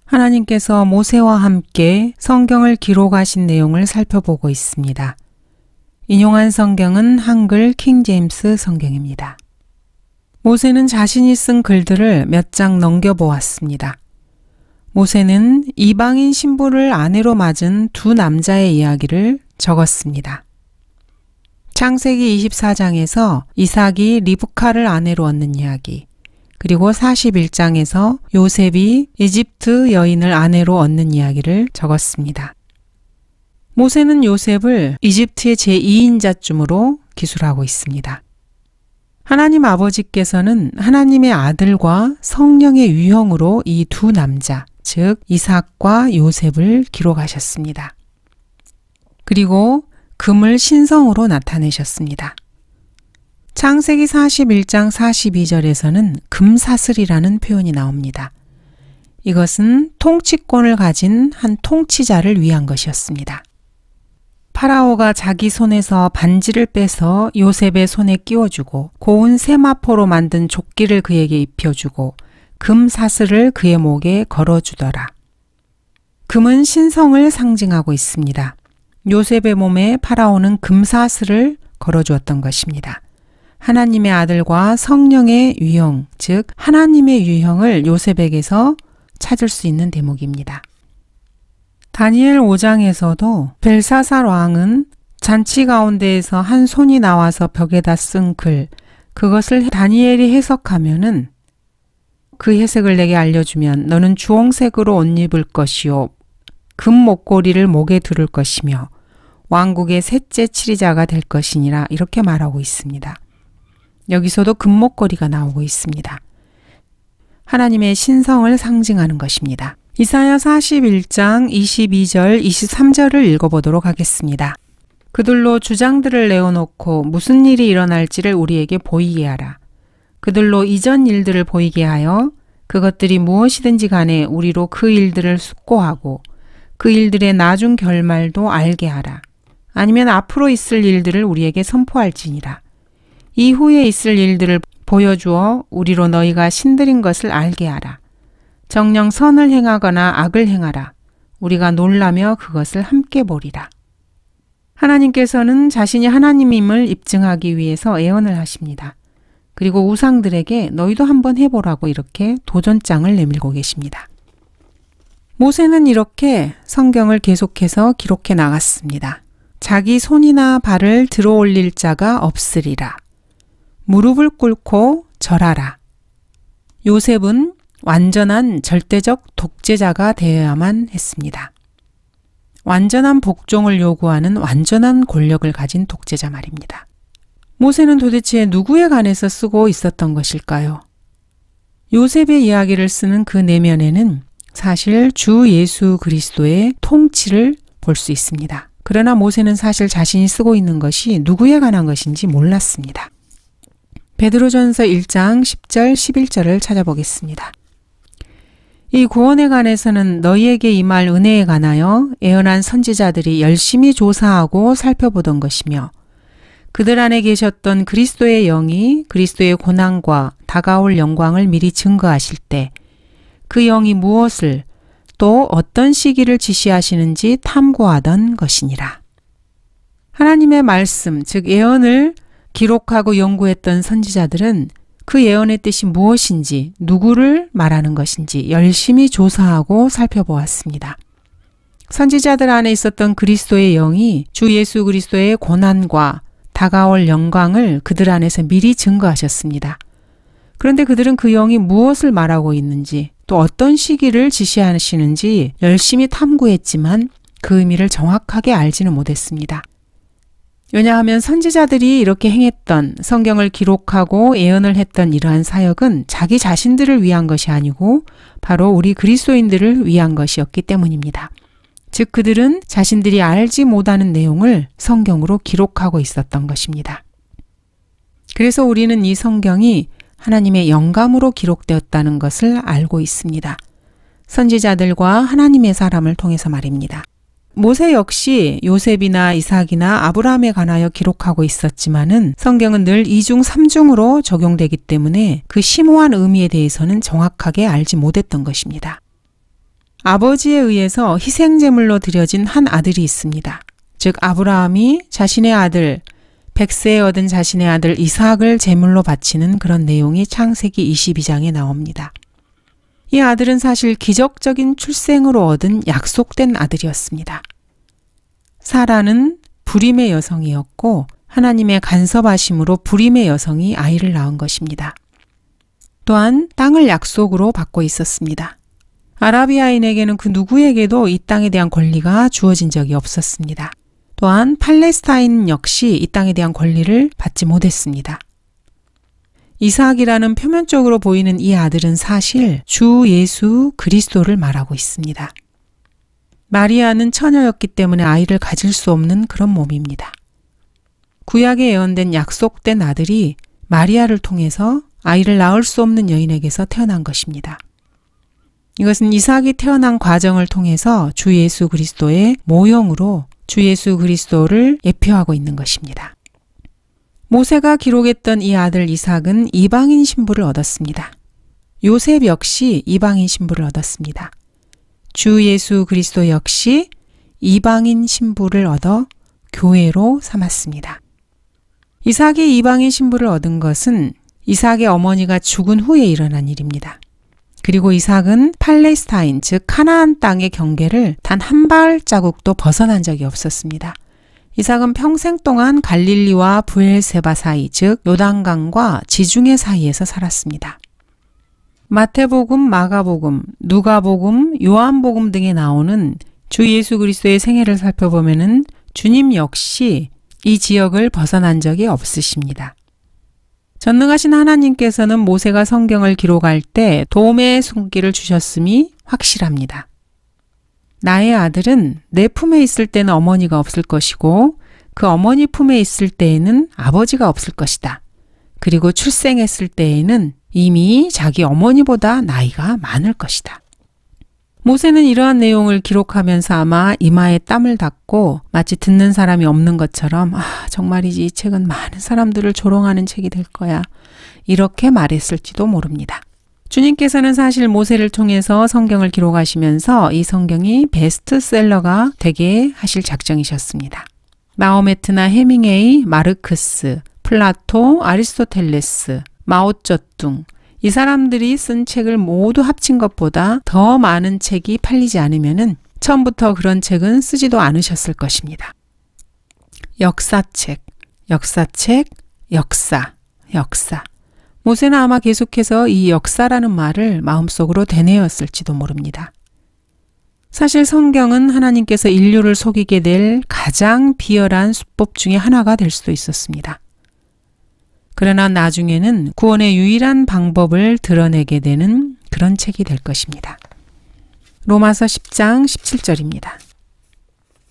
하나님께서 모세와 함께 성경을 기록하신 내용을 살펴보고 있습니다. 인용한 성경은 한글 킹제임스 성경입니다. 모세는 자신이 쓴 글들을 몇 장 넘겨보았습니다. 모세는 이방인 신부를 아내로 맞은 두 남자의 이야기를 적었습니다. 창세기 24장에서 이삭이 리브카를 아내로 얻는 이야기, 그리고 41장에서 요셉이 이집트 여인을 아내로 얻는 이야기를 적었습니다. 모세는 요셉을 이집트의 제2인자쯤으로 기술하고 있습니다. 하나님 아버지께서는 하나님의 아들과 성령의 유형으로 이 두 남자, 즉 이삭과 요셉을 기록하셨습니다. 그리고 금을 신성으로 나타내셨습니다. 창세기 41장 42절에서는 금사슬이라는 표현이 나옵니다. 이것은 통치권을 가진 한 통치자를 위한 것이었습니다. 파라오가 자기 손에서 반지를 빼서 요셉의 손에 끼워주고 고운 세마포로 만든 조끼를 그에게 입혀주고 금사슬을 그의 목에 걸어주더라. 금은 신성을 상징하고 있습니다. 요셉의 몸에 파라오는 금사슬을 걸어주었던 것입니다. 하나님의 아들과 성령의 유형, 즉 하나님의 유형을 요셉에게서 찾을 수 있는 대목입니다. 다니엘 5장에서도 벨사살 왕은 잔치 가운데에서 한 손이 나와서 벽에다 쓴 글, 그것을 다니엘이 해석하면은 그 해석을 내게 알려주면 너는 주홍색으로 옷 입을 것이요 금 목걸이를 목에 두를 것이며 왕국의 셋째 치리자가 될 것이니라 이렇게 말하고 있습니다. 여기서도 금목걸이가 나오고 있습니다. 하나님의 신성을 상징하는 것입니다. 이사야 41장 22절 23절을 읽어보도록 하겠습니다. 그들로 주장들을 내어놓고 무슨 일이 일어날지를 우리에게 보이게 하라. 그들로 이전 일들을 보이게 하여 그것들이 무엇이든지 간에 우리로 그 일들을 숙고하고 그 일들의 나중 결말도 알게 하라. 아니면 앞으로 있을 일들을 우리에게 선포할지니라. 이후에 있을 일들을 보여주어 우리로 너희가 신들인 것을 알게 하라. 정녕 선을 행하거나 악을 행하라. 우리가 놀라며 그것을 함께 보리라. 하나님께서는 자신이 하나님임을 입증하기 위해서 예언을 하십니다. 그리고 우상들에게 너희도 한번 해보라고 이렇게 도전장을 내밀고 계십니다. 모세는 이렇게 성경을 계속해서 기록해 나갔습니다. 자기 손이나 발을 들어 올릴 자가 없으리라. 무릎을 꿇고 절하라. 요셉은 완전한 절대적 독재자가 되어야만 했습니다. 완전한 복종을 요구하는 완전한 권력을 가진 독재자 말입니다. 모세는 도대체 누구에 관해서 쓰고 있었던 것일까요? 요셉의 이야기를 쓰는 그 내면에는 사실 주 예수 그리스도의 통치를 볼 수 있습니다. 그러나 모세는 사실 자신이 쓰고 있는 것이 누구에 관한 것인지 몰랐습니다. 베드로전서 1장 10절 11절을 찾아보겠습니다. 이 구원에 관해서는 너희에게 임할 은혜에 관하여 예언한 선지자들이 열심히 조사하고 살펴보던 것이며 그들 안에 계셨던 그리스도의 영이 그리스도의 고난과 다가올 영광을 미리 증거하실 때 그 영이 무엇을 또 어떤 시기를 지시하시는지 탐구하던 것이니라. 하나님의 말씀, 즉 예언을 기록하고 연구했던 선지자들은 그 예언의 뜻이 무엇인지, 누구를 말하는 것인지 열심히 조사하고 살펴보았습니다. 선지자들 안에 있었던 그리스도의 영이 주 예수 그리스도의 고난과 다가올 영광을 그들 안에서 미리 증거하셨습니다. 그런데 그들은 그 영이 무엇을 말하고 있는지, 또 어떤 시기를 지시하시는지 열심히 탐구했지만 그 의미를 정확하게 알지는 못했습니다. 왜냐하면 선지자들이 이렇게 행했던, 성경을 기록하고 예언을 했던 이러한 사역은 자기 자신들을 위한 것이 아니고 바로 우리 그리스도인들을 위한 것이었기 때문입니다. 즉 그들은 자신들이 알지 못하는 내용을 성경으로 기록하고 있었던 것입니다. 그래서 우리는 이 성경이 하나님의 영감으로 기록되었다는 것을 알고 있습니다. 선지자들과 하나님의 사람을 통해서 말입니다. 모세 역시 요셉이나 이삭이나 아브라함에 관하여 기록하고 있었지만은 성경은 늘 2중 3중으로 적용되기 때문에 그 심오한 의미에 대해서는 정확하게 알지 못했던 것입니다. 아버지에 의해서 희생제물로 드려진 한 아들이 있습니다. 즉 아브라함이 자신의 아들, 100세에 얻은 자신의 아들 이삭을 제물로 바치는 그런 내용이 창세기 22장에 나옵니다. 이 아들은 사실 기적적인 출생으로 얻은 약속된 아들이었습니다. 사라는 불임의 여성이었고 하나님의 간섭하심으로 불임의 여성이 아이를 낳은 것입니다. 또한 땅을 약속으로 받고 있었습니다. 아라비아인에게는 그 누구에게도 이 땅에 대한 권리가 주어진 적이 없었습니다. 또한 팔레스타인 역시 이 땅에 대한 권리를 받지 못했습니다. 이삭이라는 표면적으로 보이는 이 아들은 사실 주 예수 그리스도를 말하고 있습니다. 마리아는 처녀였기 때문에 아이를 가질 수 없는 그런 몸입니다. 구약에 예언된 약속된 아들이 마리아를 통해서 아이를 낳을 수 없는 여인에게서 태어난 것입니다. 이것은 이삭이 태어난 과정을 통해서 주 예수 그리스도의 모형으로 주 예수 그리스도를 예표하고 있는 것입니다. 모세가 기록했던 이 아들 이삭은 이방인 신부를 얻었습니다. 요셉 역시 이방인 신부를 얻었습니다. 주 예수 그리스도 역시 이방인 신부를 얻어 교회로 삼았습니다. 이삭이 이방인 신부를 얻은 것은 이삭의 어머니가 죽은 후에 일어난 일입니다. 그리고 이삭은 팔레스타인, 즉 카나안 땅의 경계를 단 한 발자국도 벗어난 적이 없었습니다. 이삭은 평생 동안 갈릴리와 브엘세바 사이, 즉 요단강과 지중해 사이에서 살았습니다. 마태복음, 마가복음, 누가복음, 요한복음 등에 나오는 주 예수 그리스도의 생애를 살펴보면은 주님 역시 이 지역을 벗어난 적이 없으십니다. 전능하신 하나님께서는 모세가 성경을 기록할 때 도움의 손길을 주셨음이 확실합니다. 나의 아들은 내 품에 있을 때는 어머니가 없을 것이고 그 어머니 품에 있을 때에는 아버지가 없을 것이다. 그리고 출생했을 때에는 이미 자기 어머니보다 나이가 많을 것이다. 모세는 이러한 내용을 기록하면서 아마 이마에 땀을 닦고 마치 듣는 사람이 없는 것처럼 정말이지 이 책은 많은 사람들을 조롱하는 책이 될 거야. 이렇게 말했을지도 모릅니다. 주님께서는 사실 모세를 통해서 성경을 기록하시면서 이 성경이 베스트셀러가 되게 하실 작정이셨습니다. 마호메트나 해밍웨이, 마르크스, 플라토, 아리스토텔레스, 마오쩌둥 이 사람들이 쓴 책을 모두 합친 것보다 더 많은 책이 팔리지 않으면은 처음부터 그런 책은 쓰지도 않으셨을 것입니다. 역사책, 역사책, 역사, 역사. 모세는 아마 계속해서 이 역사라는 말을 마음속으로 되뇌었을지도 모릅니다. 사실 성경은 하나님께서 인류를 속이게 될 가장 비열한 수법 중에 하나가 될 수도 있었습니다. 그러나 나중에는 구원의 유일한 방법을 드러내게 되는 그런 책이 될 것입니다. 로마서 10장 17절입니다.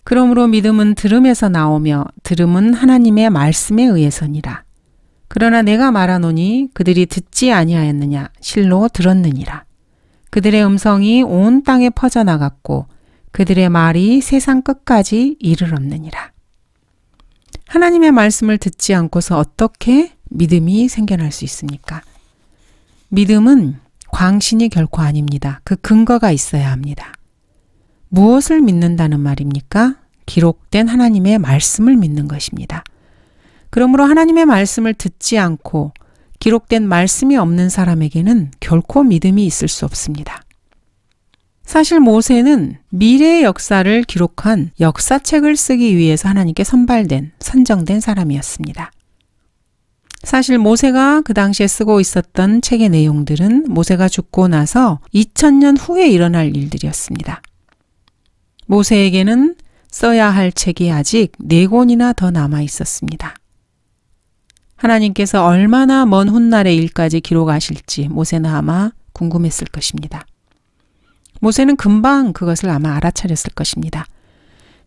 그러므로 믿음은 들음에서 나오며 들음은 하나님의 말씀에 의해서니라. 그러나 내가 말하노니 그들이 듣지 아니하였느냐 실로 들었느니라. 그들의 음성이 온 땅에 퍼져나갔고 그들의 말이 세상 끝까지 이르렀느니라. 하나님의 말씀을 듣지 않고서 어떻게 믿음이 생겨날 수 있습니까? 믿음은 광신이 결코 아닙니다. 그 근거가 있어야 합니다. 무엇을 믿는다는 말입니까? 기록된 하나님의 말씀을 믿는 것입니다. 그러므로 하나님의 말씀을 듣지 않고 기록된 말씀이 없는 사람에게는 결코 믿음이 있을 수 없습니다. 사실 모세는 미래의 역사를 기록한 역사책을 쓰기 위해서 하나님께 선정된 사람이었습니다. 사실 모세가 그 당시에 쓰고 있었던 책의 내용들은 모세가 죽고 나서 2000년 후에 일어날 일들이었습니다. 모세에게는 써야 할 책이 아직 4권이나 더 남아 있었습니다. 하나님께서 얼마나 먼 훗날의 일까지 기록하실지 모세는 아마 궁금했을 것입니다. 모세는 금방 그것을 아마 알아차렸을 것입니다.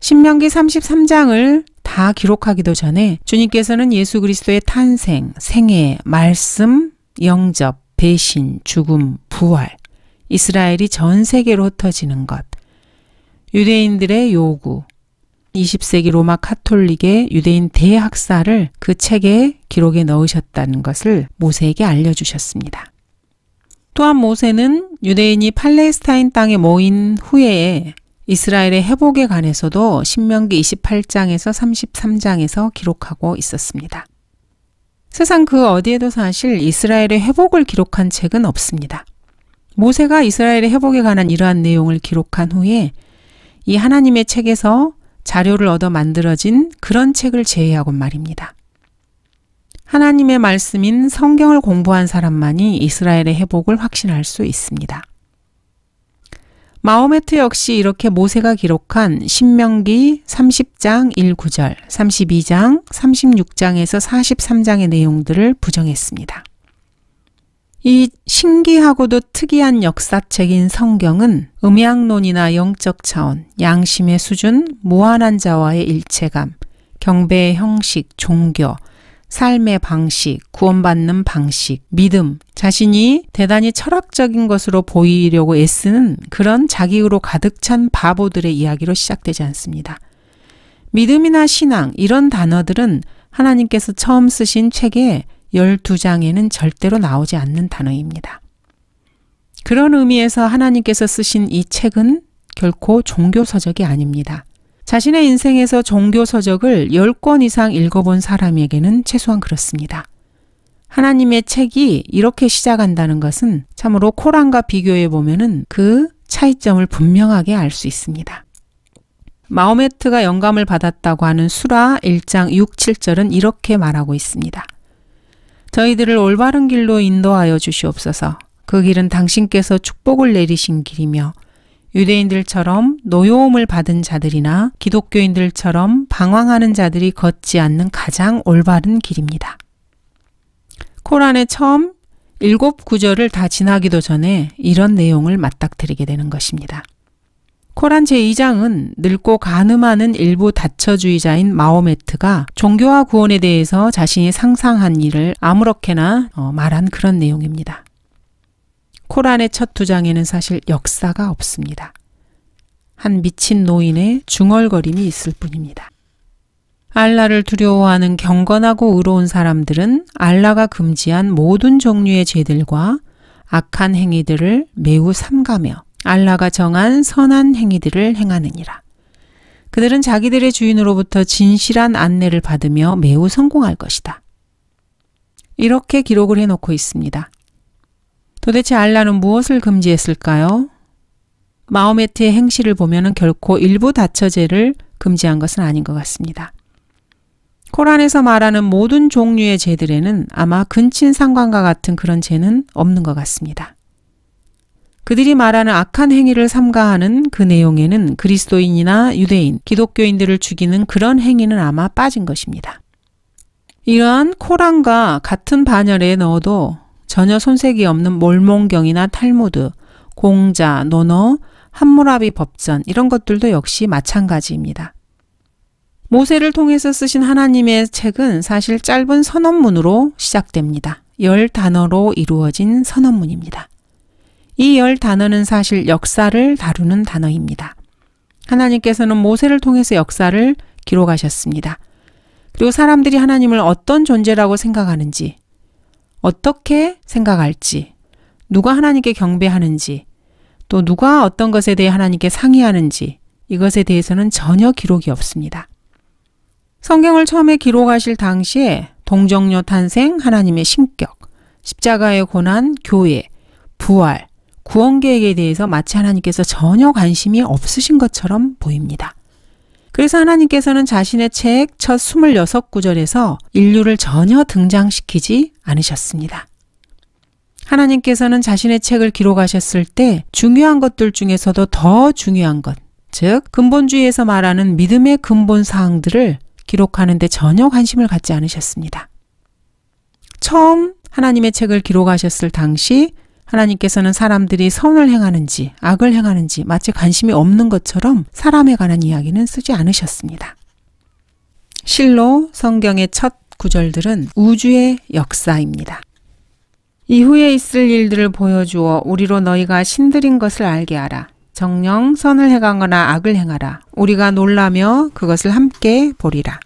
신명기 33장을 다 기록하기도 전에 주님께서는 예수 그리스도의 탄생, 생애, 말씀, 영접, 배신, 죽음, 부활, 이스라엘이 전 세계로 흩어지는 것, 유대인들의 요구, 20세기 로마 카톨릭의 유대인 대학살을 그 책에 기록에 넣으셨다는 것을 모세에게 알려주셨습니다. 또한 모세는 유대인이 팔레스타인 땅에 모인 후에 이스라엘의 회복에 관해서도 신명기 28장에서 33장에서 기록하고 있었습니다. 세상 그 어디에도 사실 이스라엘의 회복을 기록한 책은 없습니다. 모세가 이스라엘의 회복에 관한 이러한 내용을 기록한 후에 이 하나님의 책에서 자료를 얻어 만들어진 그런 책을 제외하곤 말입니다. 하나님의 말씀인 성경을 공부한 사람만이 이스라엘의 회복을 확신할 수 있습니다. 마호메트 역시 이렇게 모세가 기록한 신명기 30장 1-9절, 32장, 36장에서 43장의 내용들을 부정했습니다. 이 신기하고도 특이한 역사책인 성경은 음양론이나 영적 차원, 양심의 수준, 무한한 자와의 일체감, 경배의 형식, 종교, 삶의 방식, 구원받는 방식, 믿음, 자신이 대단히 철학적인 것으로 보이려고 애쓰는 그런 자기의로 가득 찬 바보들의 이야기로 시작되지 않습니다. 믿음이나 신앙 이런 단어들은 하나님께서 처음 쓰신 책의 12장에는 절대로 나오지 않는 단어입니다. 그런 의미에서 하나님께서 쓰신 이 책은 결코 종교서적이 아닙니다. 자신의 인생에서 종교서적을 10권 이상 읽어본 사람에게는 최소한 그렇습니다. 하나님의 책이 이렇게 시작한다는 것은 참으로 코란과 비교해 보면은 그 차이점을 분명하게 알 수 있습니다. 마호메트가 영감을 받았다고 하는 수라 1장 6, 7절은 이렇게 말하고 있습니다. 저희들을 올바른 길로 인도하여 주시옵소서. 그 길은 당신께서 축복을 내리신 길이며 유대인들처럼 노여움을 받은 자들이나 기독교인들처럼 방황하는 자들이 걷지 않는 가장 올바른 길입니다. 코란의 처음 7구절을 다 지나기도 전에 이런 내용을 맞닥뜨리게 되는 것입니다. 코란 제2장은 늙고 간음하는 일부 다처주의자인 마호메트가 종교와 구원에 대해서 자신이 상상한 일을 아무렇게나 말한 그런 내용입니다. 코란의 첫 2장에는 사실 역사가 없습니다. 한 미친 노인의 중얼거림이 있을 뿐입니다. 알라를 두려워하는 경건하고 의로운 사람들은 알라가 금지한 모든 종류의 죄들과 악한 행위들을 매우 삼가며 알라가 정한 선한 행위들을 행하느니라. 그들은 자기들의 주인으로부터 진실한 안내를 받으며 매우 성공할 것이다. 이렇게 기록을 해놓고 있습니다. 도대체 알라는 무엇을 금지했을까요? 마호메트의 행실을 보면 결코 일부 다처제를 금지한 것은 아닌 것 같습니다. 코란에서 말하는 모든 종류의 죄들에는 아마 근친상간과 같은 그런 죄는 없는 것 같습니다. 그들이 말하는 악한 행위를 삼가하는 그 내용에는 그리스도인이나 유대인, 기독교인들을 죽이는 그런 행위는 아마 빠진 것입니다. 이러한 코란과 같은 반열에 넣어도 전혀 손색이 없는 몰몬경이나 탈무드, 공자, 논어, 함무라비 법전 이런 것들도 역시 마찬가지입니다. 모세를 통해서 쓰신 하나님의 책은 사실 짧은 선언문으로 시작됩니다. 10단어로 이루어진 선언문입니다. 이 10단어는 사실 역사를 다루는 단어입니다. 하나님께서는 모세를 통해서 역사를 기록하셨습니다. 그리고 사람들이 하나님을 어떤 존재라고 생각하는지, 어떻게 생각할지, 누가 하나님께 경배하는지, 또 누가 어떤 것에 대해 하나님께 상의하는지 이것에 대해서는 전혀 기록이 없습니다. 성경을 처음에 기록하실 당시에 동정녀 탄생, 하나님의 신격, 십자가의 고난, 교회, 부활, 구원 계획에 대해서 마치 하나님께서 전혀 관심이 없으신 것처럼 보입니다. 그래서 하나님께서는 자신의 책 첫 26구절에서 인류를 전혀 등장시키지 않으셨습니다. 하나님께서는 자신의 책을 기록하셨을 때 중요한 것들 중에서도 더 중요한 것, 즉 근본주의에서 말하는 믿음의 근본 사항들을 기록하는 데 전혀 관심을 갖지 않으셨습니다. 처음 하나님의 책을 기록하셨을 당시 하나님께서는 사람들이 선을 행하는지 악을 행하는지 마치 관심이 없는 것처럼 사람에 관한 이야기는 쓰지 않으셨습니다. 실로 성경의 첫 구절들은 우주의 역사입니다. 이후에 있을 일들을 보여주어 우리로 너희가 신들인 것을 알게 하라. 정녕 선을 행하거나 악을 행하라. 우리가 놀라며 그것을 함께 보리라.